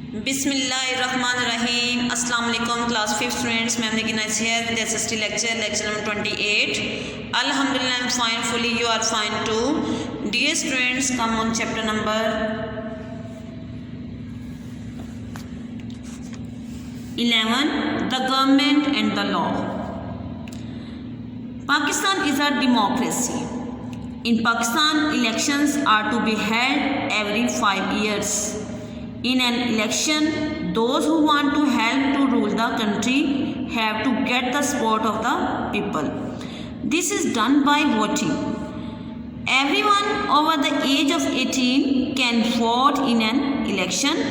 बिस्मिल्लाहिर्रहमानिर्रहीम। अस्सलाम वालेकुम क्लास 5 स्टूडेंट्स, मैम लेकिन is here with SST lecture number 28। अल्हम्दुलिल्लाह I am fine fully, you are fine too. Dear students, come on chapter number 11, the government and the law. Pakistan is a democracy. In Pakistan, elections are to be held every 5 years. In an election, those who want to help to rule the country have to get the support of the people. This is done by voting. Everyone over the age of 18 can vote in an election.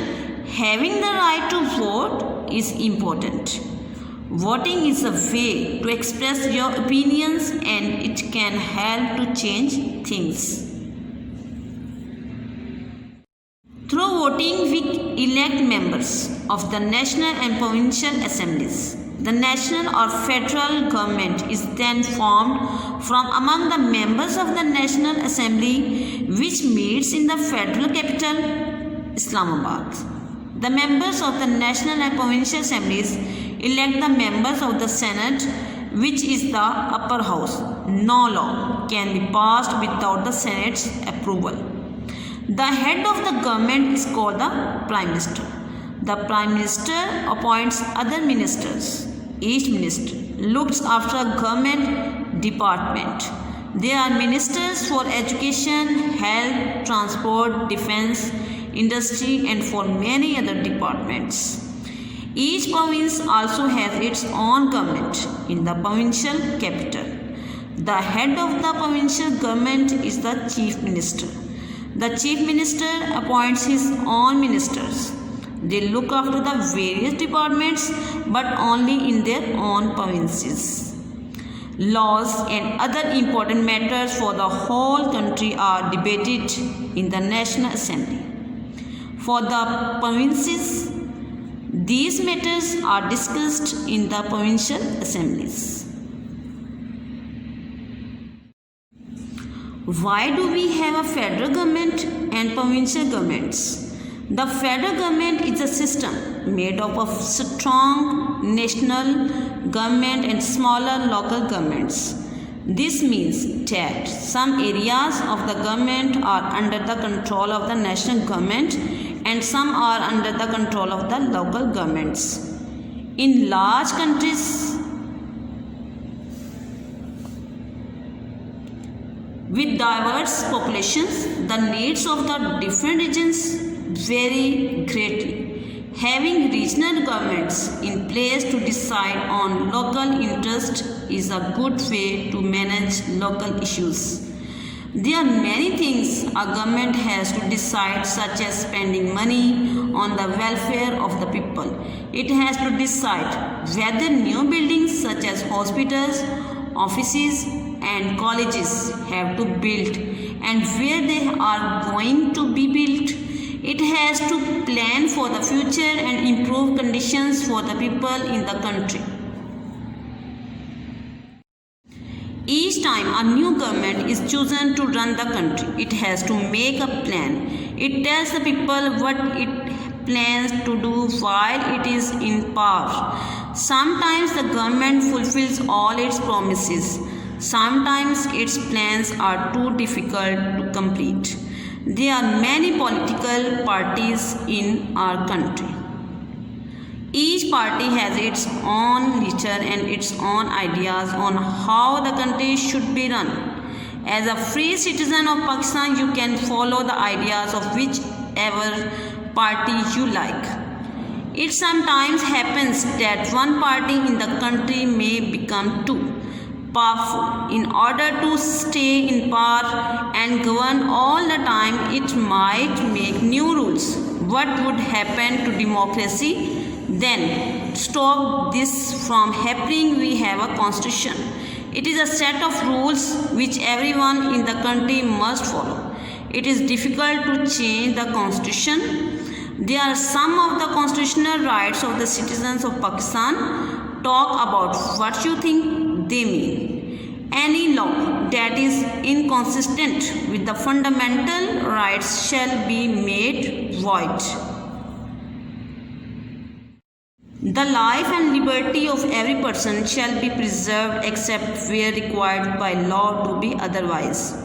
Having the right to vote is important. Voting is a way to express your opinions and it can help to change things. Through voting, we elect members of the national and provincial assemblies. The national or federal government is then formed from among the members of the National Assembly, which meets in the federal capital, Islamabad. The members of the national and provincial assemblies elect the members of the Senate, which is the upper house. No law can be passed without the Senate's approval. The head of the government is called the Prime Minister. The Prime Minister appoints other ministers. Each minister looks after a government department. There are ministers for education, health, transport, defense, industry and for many other departments. Each province also has its own government in the provincial capital. The head of the provincial government is the Chief Minister. The Chief Minister appoints his own ministers. They look after the various departments but only in their own provinces. Laws and other important matters for the whole country are debated in the National Assembly. For the provinces, these matters are discussed in the provincial assemblies. Why do we have a federal government and provincial governments? The federal government is a system made up of strong national government and smaller local governments. This means that some areas of the government are under the control of the national government and some are under the control of the local governments. In large countries, with diverse populations, the needs of the different regions vary greatly. Having regional governments in place to decide on local interest is a good way to manage local issues. There are many things a government has to decide, such as spending money on the welfare of the people. It has to decide whether new buildings such as hospitals, offices and colleges have to build and where they are going to be built. It has to plan for the future and improve conditions for the people in the country. Each time a new government is chosen to run the country, it has to make a plan. It tells the people what it plans to do while it is in power. Sometimes the government fulfills all its promises. Sometimes its plans are too difficult to complete. There are many political parties in our country. Each party has its own nature and its own ideas on how the country should be run. As a free citizen of Pakistan, you can follow the ideas of whichever party you like. It sometimes happens that one party in the country may become too powerful. In order to stay in power and govern all the time, it might make new rules. What would happen to democracy then? Stop this from happening, we have a constitution. It is a set of rules which everyone in the country must follow. It is difficult to change the constitution. There are some of the constitutional rights of the citizens of Pakistan. Talk about what you think they mean. Any law that is inconsistent with the fundamental rights shall be made void. The life and liberty of every person shall be preserved except where required by law to be otherwise.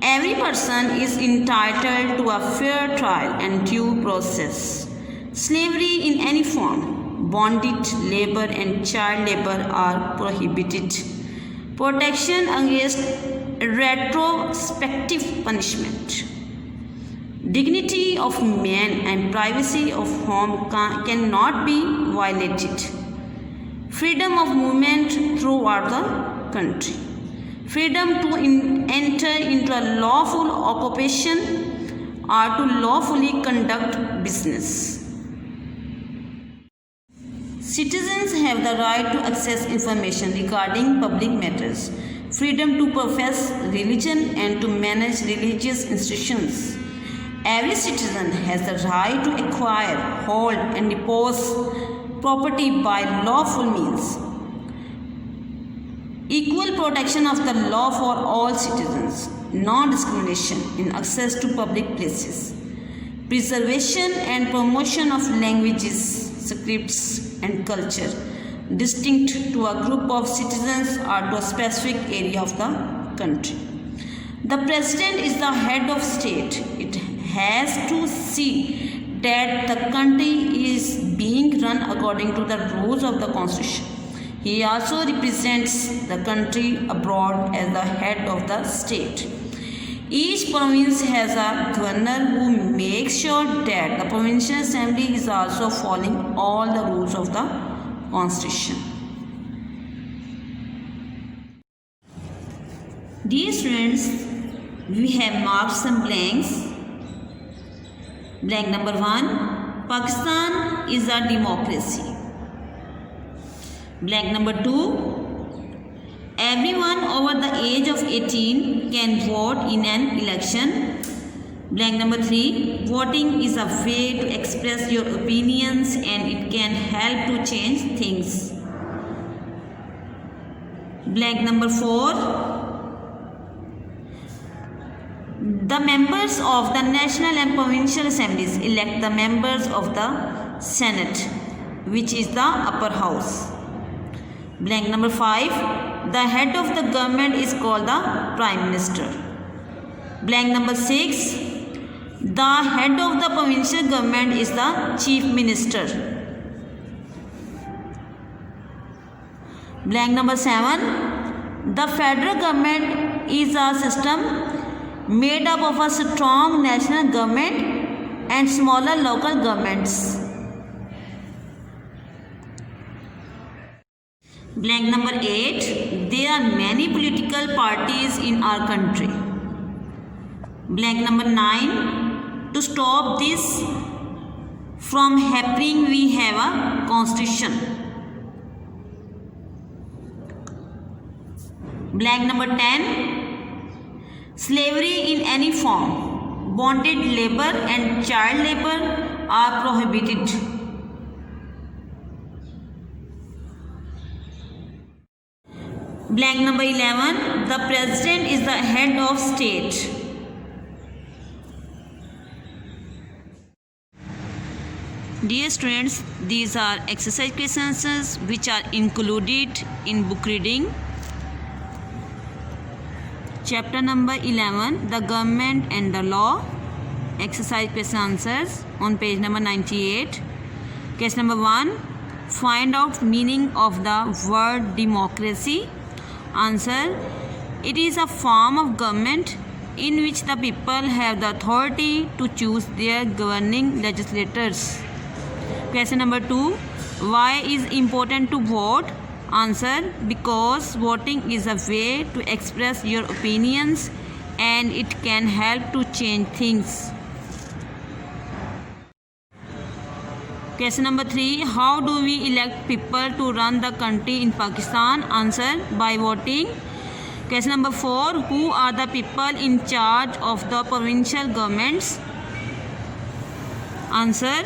Every person is entitled to a fair trial and due process. Slavery in any form, bondage, labor and child labor are prohibited. Protection against retrospective punishment. Dignity of man and privacy of home cannot be violated. Freedom of movement throughout the country. Freedom to enter into a lawful occupation or to lawfully conduct business. Citizens have the right to access information regarding public matters. Freedom to profess religion and to manage religious institutions. Every citizen has the right to acquire, hold and dispose property by lawful means. Equal protection of the law for all citizens. Non-discrimination in access to public places. Preservation and promotion of languages, scripts and culture distinct to a group of citizens or to a specific area of the country. The president is the head of state. It has to see that the country is being run according to the rules of the constitution. He also represents the country abroad as the head of the state. Each province has a governor who makes sure that the provincial assembly is also following all the rules of the constitution. Dear students, we have marked some blanks. Blank number 1, Pakistan is a democracy. Blank number 2, everyone over the age of 18 can vote in an election. Blank number 3, voting is a way to express your opinions and it can help to change things. Blank number 4, the members of the national and provincial assemblies elect the members of the Senate, which is the upper house. Blank number 5, the head of the government is called the Prime Minister. Blank number 6, the head of the provincial government is the Chief Minister. Blank number 7, the federal government is a system made up of a strong national government and smaller local governments. Blank number 8, there are many political parties in our country. Blank number 9, to stop this from happening we have a constitution. Blank number 10, slavery in any form, bondage labor and child labor are prohibited. Blank number 11, the president is the head of state. Dear students, these are exercise questions which are included in book reading. Chapter number 11, the government and the law. Exercise question answers on page number 98. Question number 1, find out meaning of the word democracy. Answer, it is a form of government in which the people have the authority to choose their governing legislators. Question number 2, why is important to vote? Answer, because voting is a way to express your opinions and it can help to change things. Question number 3, how do we elect people to run the country in Pakistan? Answer, by voting. Question number 4, who are the people in charge of the provincial governments? Answer,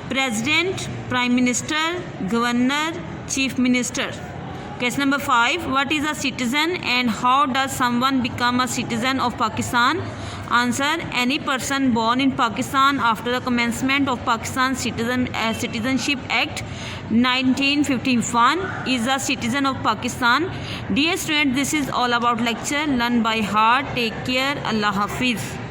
President, Prime Minister, Governor, Chief Minister. Question number 5, what is a citizen and how does someone become a citizen of Pakistan? Answer, any person born in Pakistan after the commencement of Pakistan Citizenship Act 1951 is a citizen of Pakistan. Dear students, this is all about lecture. Learn by heart. Take care. Allah Hafiz.